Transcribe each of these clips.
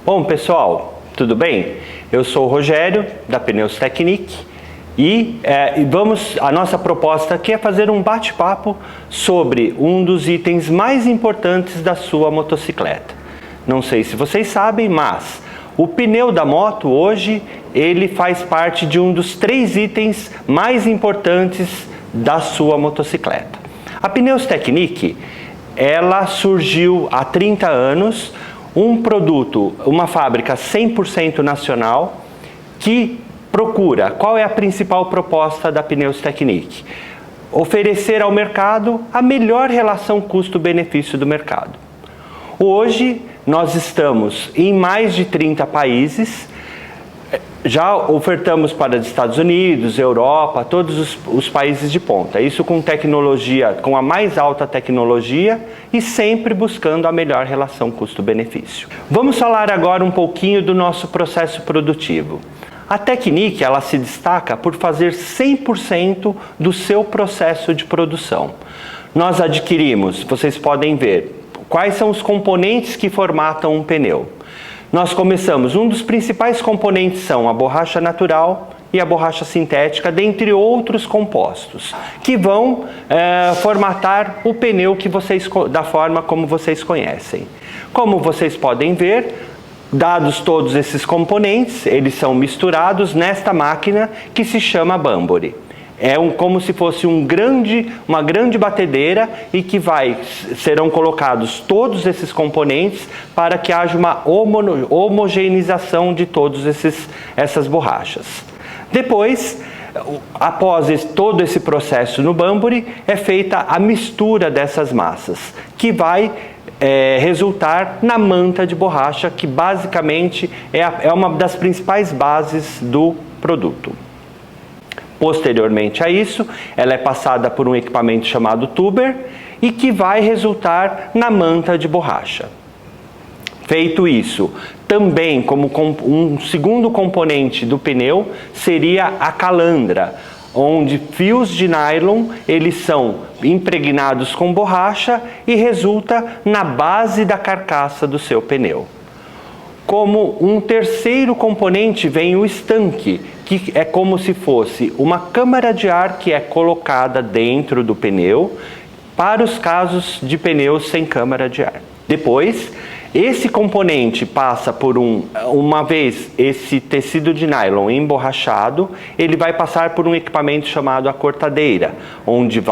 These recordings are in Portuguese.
Bom, pessoal, tudo bem? Eu sou o Rogério, da Pneus Technique, e a nossa proposta aqui é fazer um bate-papo sobre um dos itens mais importantes da sua motocicleta. Não sei se vocês sabem, mas o pneu da moto hoje, ele faz parte de um dos 3 itens mais importantes da sua motocicleta. A Pneus Technique, ela surgiu há 30 anos, um produto, uma fábrica 100% nacional, que procura, qual é a principal proposta da Pneus Technique? Oferecer ao mercado a melhor relação custo-benefício do mercado. Hoje, nós estamos em mais de 30 países, já ofertamos para os Estados Unidos, Europa, todos os países de ponta. Isso com tecnologia, com a mais alta tecnologia e sempre buscando a melhor relação custo-benefício. Vamos falar agora um pouquinho do nosso processo produtivo. A Technique, ela se destaca por fazer 100% do seu processo de produção. Nós adquirimos, vocês podem ver, quais são os componentes que formatam um pneu. Nós começamos, um dos principais componentes são a borracha natural e a borracha sintética, dentre outros compostos, que vão formatar o pneu da forma como vocês conhecem. Como vocês podem ver, dados todos esses componentes, eles são misturados nesta máquina que se chama Banbury. É como se fosse uma grande batedeira e que serão colocados todos esses componentes para que haja uma homogeneização de todas essas borrachas. Depois, após todo esse processo no Banbury, é feita a mistura dessas massas, que vai resultar na manta de borracha, que basicamente é uma das principais bases do produto. Posteriormente a isso, ela é passada por um equipamento chamado tuber e que vai resultar na manta de borracha. Feito isso, também como um segundo componente do pneu seria a calandra, onde fios de nylon eles são impregnados com borracha e resulta na base da carcaça do seu pneu. Como um terceiro componente vem o estanque, que é como se fosse uma câmara de ar que é colocada dentro do pneu para os casos de pneus sem câmara de ar. Depois, esse componente passa por uma vez esse tecido de nylon emborrachado, ele vai passar por um equipamento chamado a cortadeira, onde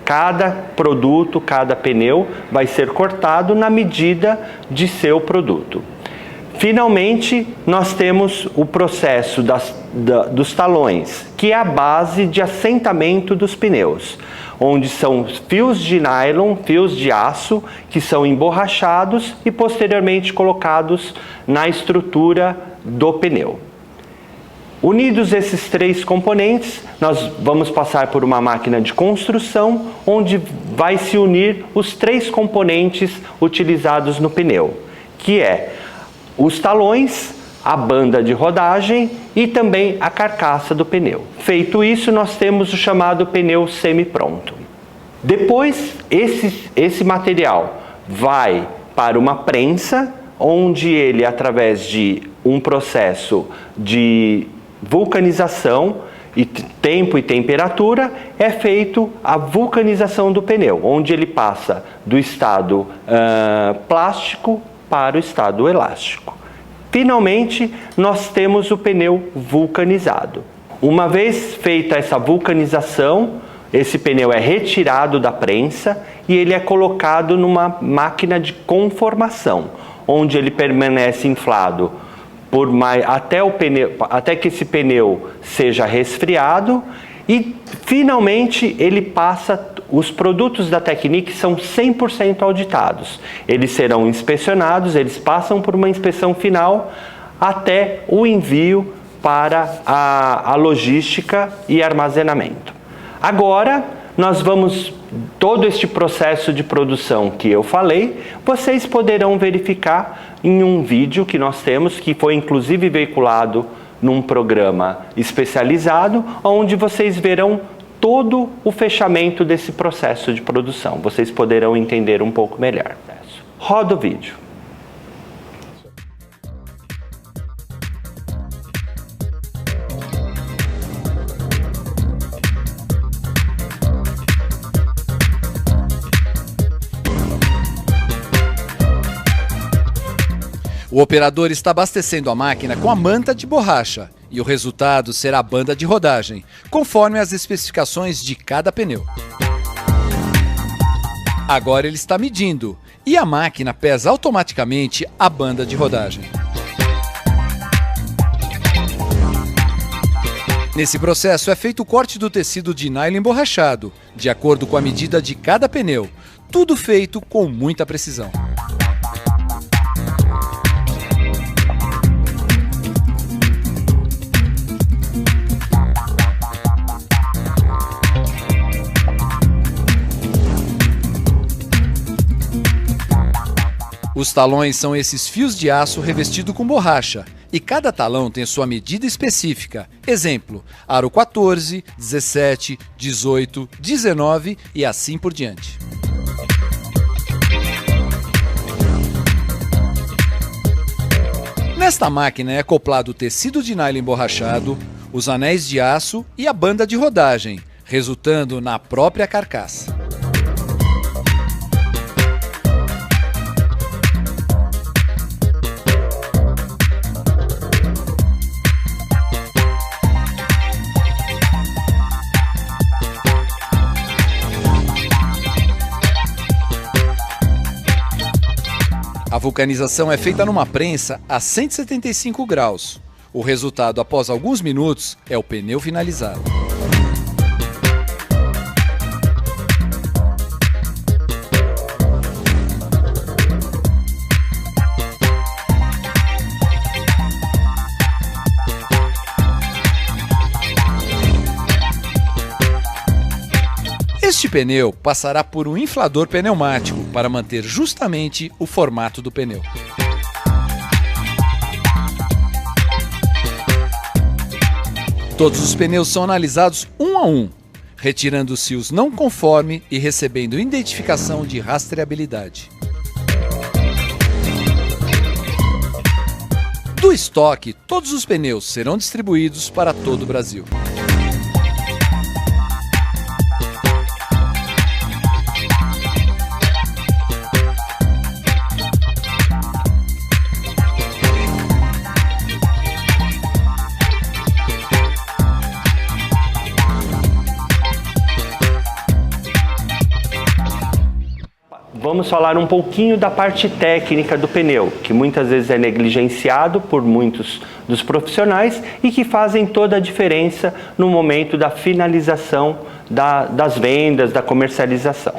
cada produto, cada pneu vai ser cortado na medida de seu produto. Finalmente, nós temos o processo dos talões, que é a base de assentamento dos pneus, onde são fios de nylon, fios de aço, que são emborrachados e posteriormente colocados na estrutura do pneu. Unidos esses 3 componentes, nós vamos passar por uma máquina de construção, onde vai se unir os 3 componentes utilizados no pneu, que é os talões, a banda de rodagem e também a carcaça do pneu. Feito isso, nós temos o chamado pneu semi-pronto. Depois, esse material vai para uma prensa, onde ele, através de um processo de vulcanização, e tempo e temperatura, é feito a vulcanização do pneu, onde ele passa do estado plástico para o estado elástico. Finalmente, nós temos o pneu vulcanizado. Uma vez feita essa vulcanização, esse pneu é retirado da prensa e ele é colocado numa máquina de conformação, onde ele permanece inflado até que esse pneu seja resfriado e finalmente ele passa. Os produtos da Technique são 100% auditados. Eles serão inspecionados, eles passam por uma inspeção final até o envio para a logística e armazenamento. Agora, nós vamos, todo este processo de produção que eu falei, vocês poderão verificar em um vídeo que nós temos, que foi inclusive veiculado num programa especializado, onde vocês verão todo o fechamento desse processo de produção. Vocês poderão entender um pouco melhor. Roda o vídeo. O operador está abastecendo a máquina com a manta de borracha e o resultado será a banda de rodagem, conforme as especificações de cada pneu. Agora ele está medindo e a máquina pesa automaticamente a banda de rodagem. Nesse processo é feito o corte do tecido de nylon emborrachado, de acordo com a medida de cada pneu, tudo feito com muita precisão. Os talões são esses fios de aço revestidos com borracha, e cada talão tem sua medida específica. Exemplo, aro 14, 17, 18, 19 e assim por diante. Nesta máquina é acoplado o tecido de nylon emborrachado, os anéis de aço e a banda de rodagem, resultando na própria carcaça. A vulcanização é feita numa prensa a 175 graus. O resultado após alguns minutos é o pneu finalizado. Este pneu passará por um inflador pneumático para manter justamente o formato do pneu. Todos os pneus são analisados um a um, retirando-se os não conforme e recebendo identificação de rastreabilidade. Do estoque, todos os pneus serão distribuídos para todo o Brasil. Vamos falar um pouquinho da parte técnica do pneu, que muitas vezes é negligenciado por muitos dos profissionais e que fazem toda a diferença no momento da finalização das vendas, da comercialização.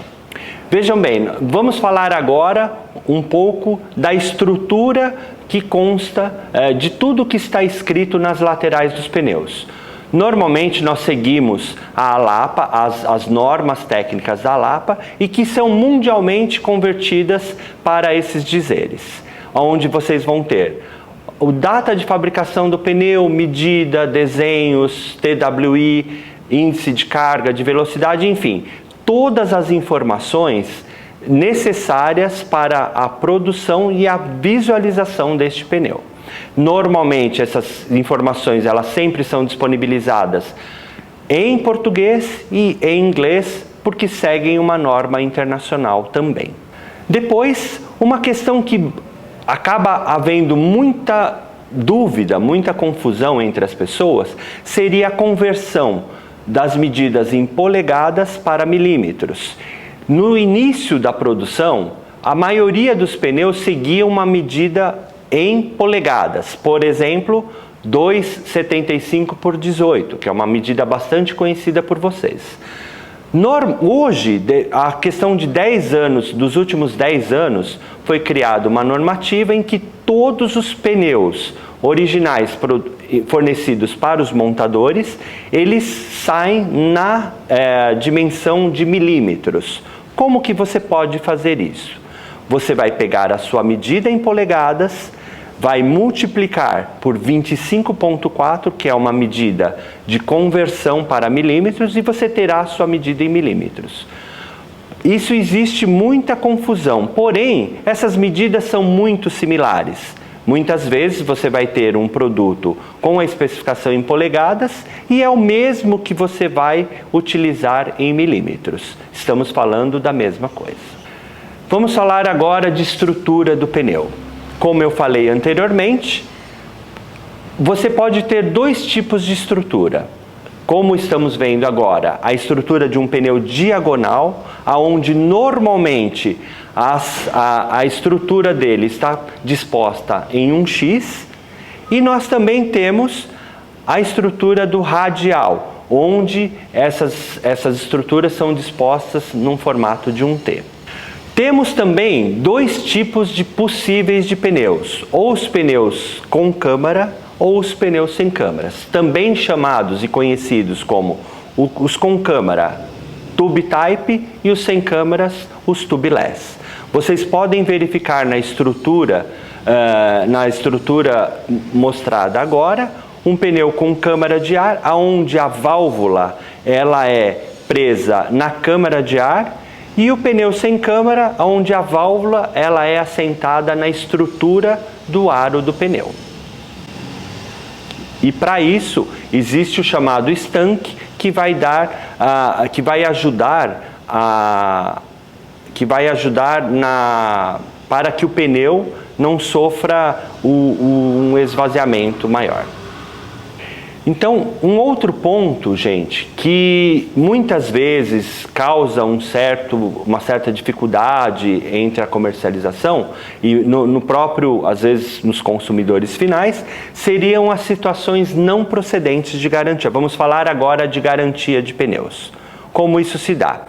Vejam bem, vamos falar agora um pouco da estrutura que consta de tudo que está escrito nas laterais dos pneus. Normalmente nós seguimos a ALAPA, as normas técnicas da ALAPA, e que são mundialmente convertidas para esses dizeres, onde vocês vão ter o data de fabricação do pneu, medida, desenhos, TWI, índice de carga, de velocidade, enfim, todas as informações necessárias para a produção e a visualização deste pneu. Normalmente essas informações elas sempre são disponibilizadas em português e em inglês, porque seguem uma norma internacional também. Depois, uma questão que acaba havendo muita dúvida, muita confusão entre as pessoas, seria a conversão das medidas em polegadas para milímetros. No início da produção, a maioria dos pneus seguia uma medida em polegadas, por exemplo, 2,75 por 18, que é uma medida bastante conhecida por vocês. Hoje, a questão de 10 anos, dos últimos 10 anos, foi criada uma normativa em que todos os pneus originais fornecidos para os montadores, eles saem na dimensão de milímetros. Como que você pode fazer isso? Você vai pegar a sua medida em polegadas, vai multiplicar por 25,4, que é uma medida de conversão para milímetros, e você terá a sua medida em milímetros. Isso existe muita confusão, porém, essas medidas são muito similares. Muitas vezes você vai ter um produto com a especificação em polegadas e é o mesmo que você vai utilizar em milímetros. Estamos falando da mesma coisa. Vamos falar agora de estrutura do pneu. como eu falei anteriormente, você pode ter dois tipos de estrutura. Como estamos vendo agora, a estrutura de um pneu diagonal, aonde normalmente a estrutura dele está disposta em um X, e nós também temos a estrutura do radial, onde essas estruturas são dispostas num formato de um T. Temos também dois tipos de possíveis de pneus, ou os pneus com câmara ou os pneus sem câmaras, também chamados e conhecidos como os com câmara, tube type, e os sem câmaras, os tubeless. Vocês podem verificar na estrutura mostrada agora, um pneu com câmara de ar, onde a válvula ela é presa na câmara de ar, e o pneu sem câmara, onde a válvula ela é assentada na estrutura do aro do pneu. E para isso existe o chamado estanque, que vai ajudar para que o pneu não sofra um esvaziamento maior. Então, um outro ponto, gente, que muitas vezes causa uma certa dificuldade entre a comercialização e no próprio, às vezes, nos consumidores finais, seriam as situações não procedentes de garantia. Vamos falar agora de garantia de pneus. Como isso se dá?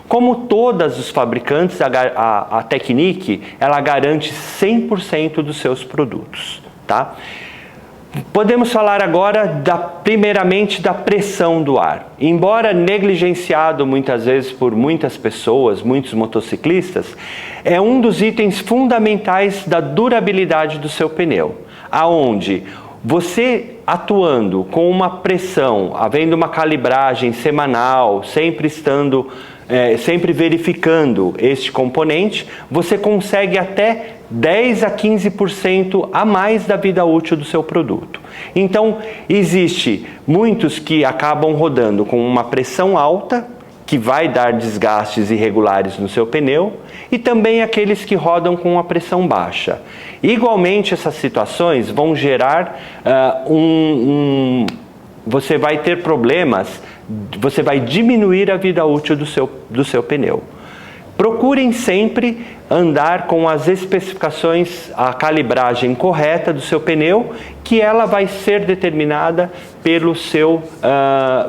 Como todos os fabricantes, a Technic, ela garante 100% dos seus produtos, tá? Podemos falar agora, primeiramente, da pressão do ar. Embora negligenciado muitas vezes por muitas pessoas, muitos motociclistas, é um dos itens fundamentais da durabilidade do seu pneu, aonde você atuando com uma pressão, havendo uma calibragem semanal, sempre verificando este componente, você consegue até 10 a 15% a mais da vida útil do seu produto. Então, existe muitos que acabam rodando com uma pressão alta, que vai dar desgastes irregulares no seu pneu, e também aqueles que rodam com uma pressão baixa. Igualmente, essas situações vão gerar você vai ter problemas, você vai diminuir a vida útil do seu pneu. Procurem sempre andar com as especificações, a calibragem correta do seu pneu, que ela vai ser determinada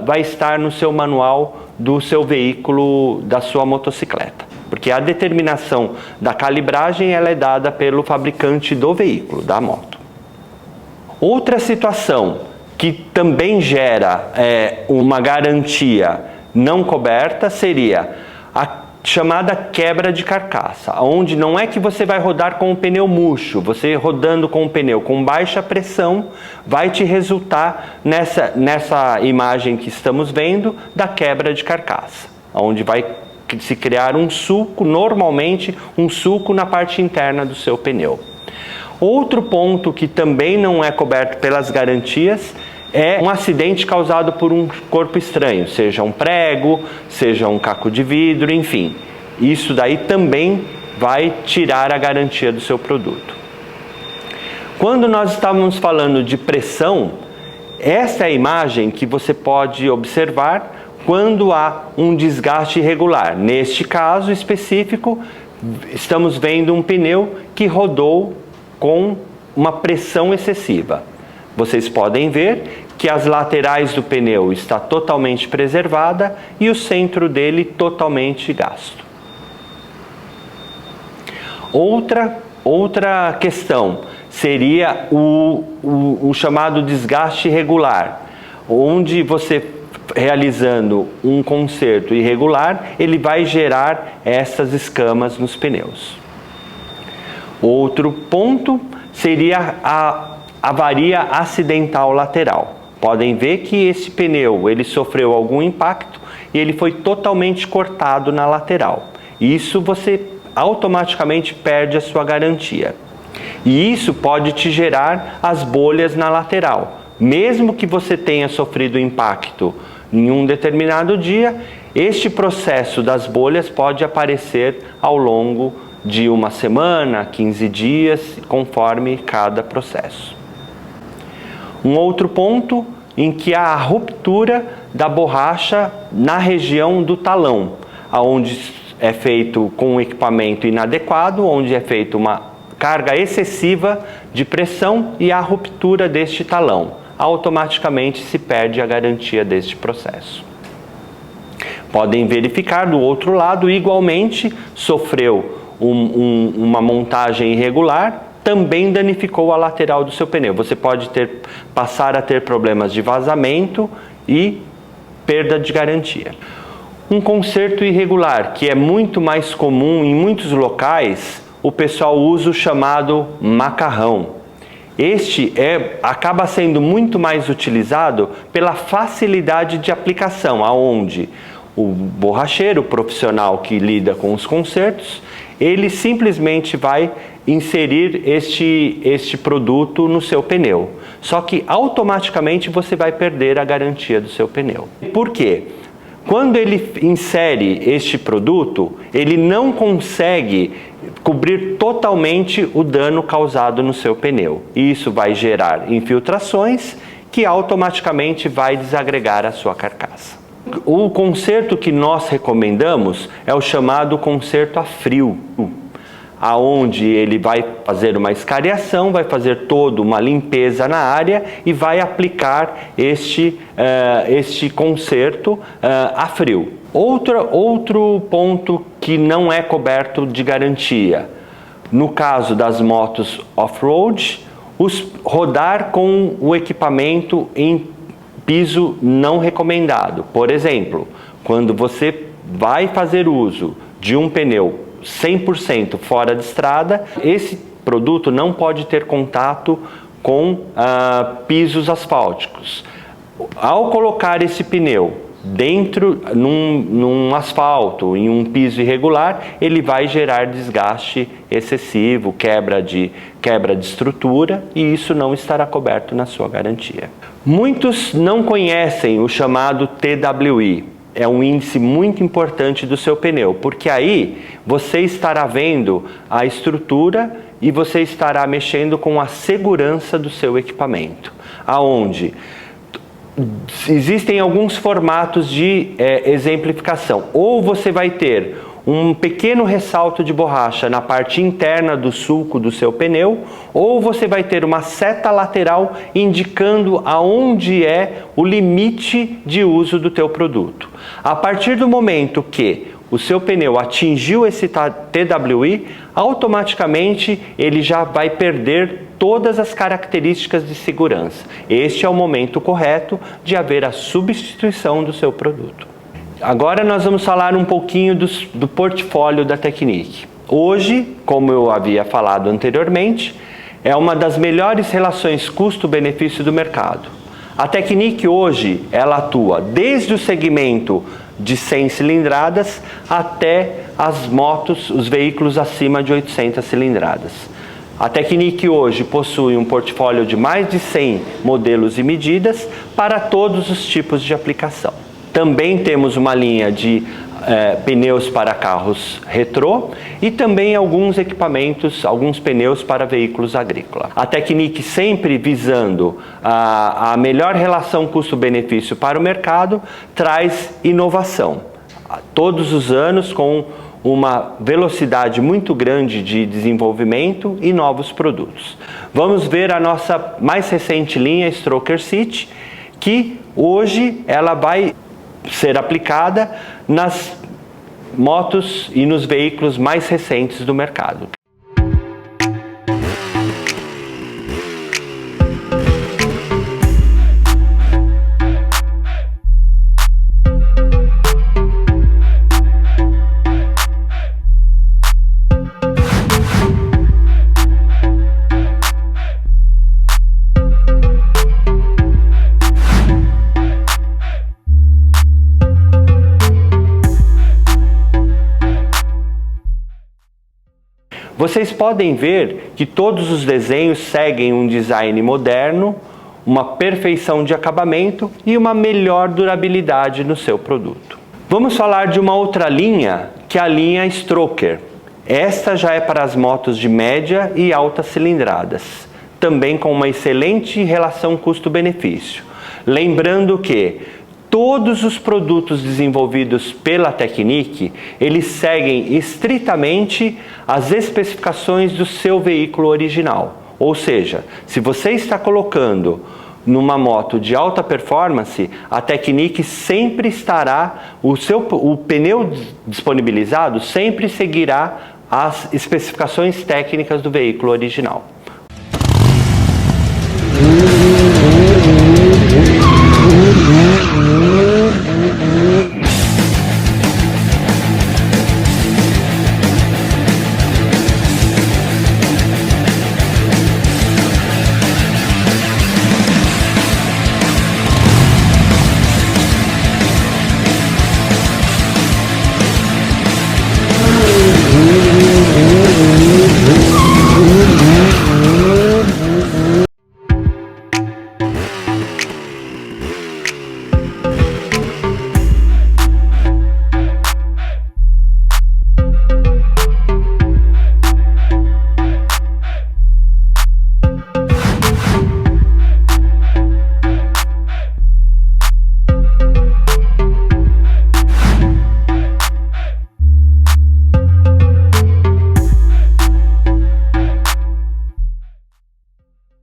vai estar no seu manual do seu veículo, da sua motocicleta. Porque a determinação da calibragem ela é dada pelo fabricante do veículo, da moto. Outra situação que também gera uma garantia não coberta seria a chamada quebra de carcaça, onde não é que você vai rodar com o pneu murcho, você rodando com o pneu com baixa pressão vai te resultar nessa imagem que estamos vendo da quebra de carcaça, onde vai se criar um sulco, normalmente um sulco na parte interna do seu pneu. Outro ponto que também não é coberto pelas garantias é um acidente causado por um corpo estranho, seja um prego, seja um caco de vidro, enfim. Isso daí também vai tirar a garantia do seu produto. Quando nós estávamos falando de pressão, essa é a imagem que você pode observar quando há um desgaste irregular. Neste caso específico, estamos vendo um pneu que rodou com uma pressão excessiva. Vocês podem ver que as laterais do pneu está totalmente preservada e o centro dele totalmente gasto. Outra questão seria o chamado desgaste irregular, onde você realizando um conserto irregular, ele vai gerar essas escamas nos pneus. Outro ponto seria a avaria acidental lateral. Podem ver que esse pneu ele sofreu algum impacto e ele foi totalmente cortado na lateral. Isso você automaticamente perde a sua garantia. E isso pode te gerar as bolhas na lateral. Mesmo que você tenha sofrido impacto em um determinado dia, este processo das bolhas pode aparecer ao longo de 1 semana, 15 dias, conforme cada processo. Um outro ponto em que há a ruptura da borracha na região do talão, onde é feito com um equipamento inadequado, onde é feita uma carga excessiva de pressão e a ruptura deste talão. Automaticamente se perde a garantia deste processo. Podem verificar do outro lado, igualmente, sofreu uma montagem irregular, também danificou a lateral do seu pneu. Você pode passar a ter problemas de vazamento e perda de garantia. Um conserto irregular, que é muito mais comum em muitos locais, o pessoal usa o chamado macarrão. Este acaba sendo muito mais utilizado pela facilidade de aplicação, aonde o borracheiro, o profissional que lida com os consertos, ele simplesmente vai inserir este produto no seu pneu. Só que automaticamente você vai perder a garantia do seu pneu. Por quê? Quando ele insere este produto, ele não consegue cobrir totalmente o dano causado no seu pneu. E isso vai gerar infiltrações que automaticamente vai desagregar a sua carcaça. O conserto que nós recomendamos é o chamado conserto a frio, aonde ele vai fazer uma escariação, vai fazer toda uma limpeza na área e vai aplicar este conserto a frio. Outro ponto que não é coberto de garantia, no caso das motos off-road, rodar com o equipamento em piso não recomendado. Por exemplo, quando você vai fazer uso de um pneu 100% fora de estrada, esse produto não pode ter contato com pisos asfálticos. Ao colocar esse pneu num asfalto, em um piso irregular, ele vai gerar desgaste excessivo, quebra de estrutura, e isso não estará coberto na sua garantia. Muitos não conhecem o chamado TWI. É um índice muito importante do seu pneu, porque aí você estará vendo a estrutura e você estará mexendo com a segurança do seu equipamento, aonde existem alguns formatos de exemplificação. Ou você vai ter um pequeno ressalto de borracha na parte interna do sulco do seu pneu, ou você vai ter uma seta lateral indicando aonde é o limite de uso do teu produto. A partir do momento que o seu pneu atingiu esse TWI, automaticamente ele já vai perder todas as características de segurança. Este é o momento correto de haver a substituição do seu produto. Agora nós vamos falar um pouquinho do portfólio da Tecnic. Hoje, como eu havia falado anteriormente, é uma das melhores relações custo-benefício do mercado. A Tecnic hoje, ela atua desde o segmento de 100 cilindradas até as motos, os veículos acima de 800 cilindradas. A Tecnic hoje possui um portfólio de mais de 100 modelos e medidas para todos os tipos de aplicação. Também temos uma linha de pneus para carros retrô e também alguns equipamentos, alguns pneus para veículos agrícolas. A Tecnic, sempre visando a melhor relação custo-benefício para o mercado, traz inovação. Todos os anos com uma velocidade muito grande de desenvolvimento e novos produtos. Vamos ver a nossa mais recente linha Stroker City, que hoje ela vai ser aplicada nas motos e nos veículos mais recentes do mercado. Vocês podem ver que todos os desenhos seguem um design moderno, uma perfeição de acabamento e uma melhor durabilidade no seu produto. Vamos falar de uma outra linha, que é a linha Stroker. Esta já é para as motos de média e altas cilindradas, também com uma excelente relação custo-benefício. Lembrando que todos os produtos desenvolvidos pela Tecnic, eles seguem estritamente as especificações do seu veículo original. Ou seja, se você está colocando numa moto de alta performance, a Tecnic sempre estará, o pneu disponibilizado sempre seguirá as especificações técnicas do veículo original.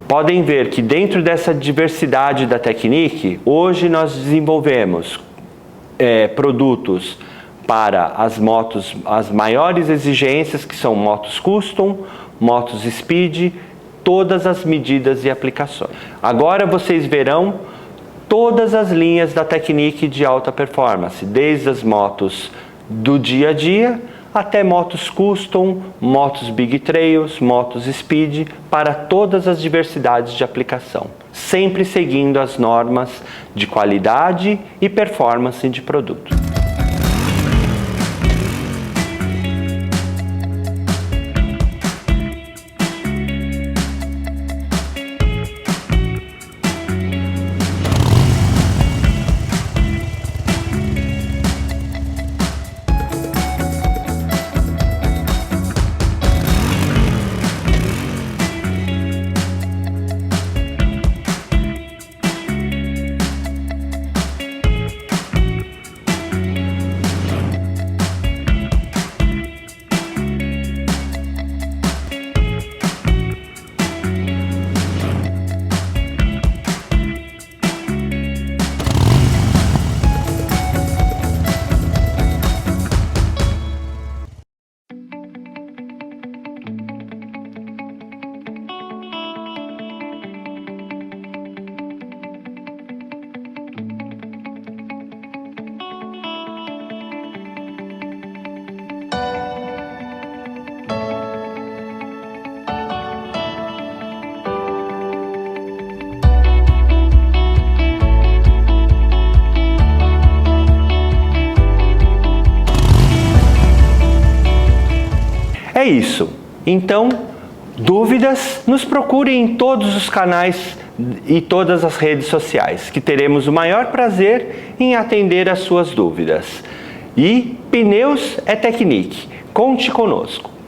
Podem ver que dentro dessa diversidade da Tecnic, hoje nós desenvolvemos produtos para as motos, as maiores exigências, que são motos custom, motos speed, todas as medidas e aplicações. Agora vocês verão todas as linhas da Tecnic de alta performance, desde as motos do dia a dia até motos custom, motos big trails, motos speed, para todas as diversidades de aplicação, sempre seguindo as normas de qualidade e performance de produto. É isso. Então, dúvidas, nos procure em todos os canais e todas as redes sociais, que teremos o maior prazer em atender as suas dúvidas. E pneus é Tecnic. Conte conosco.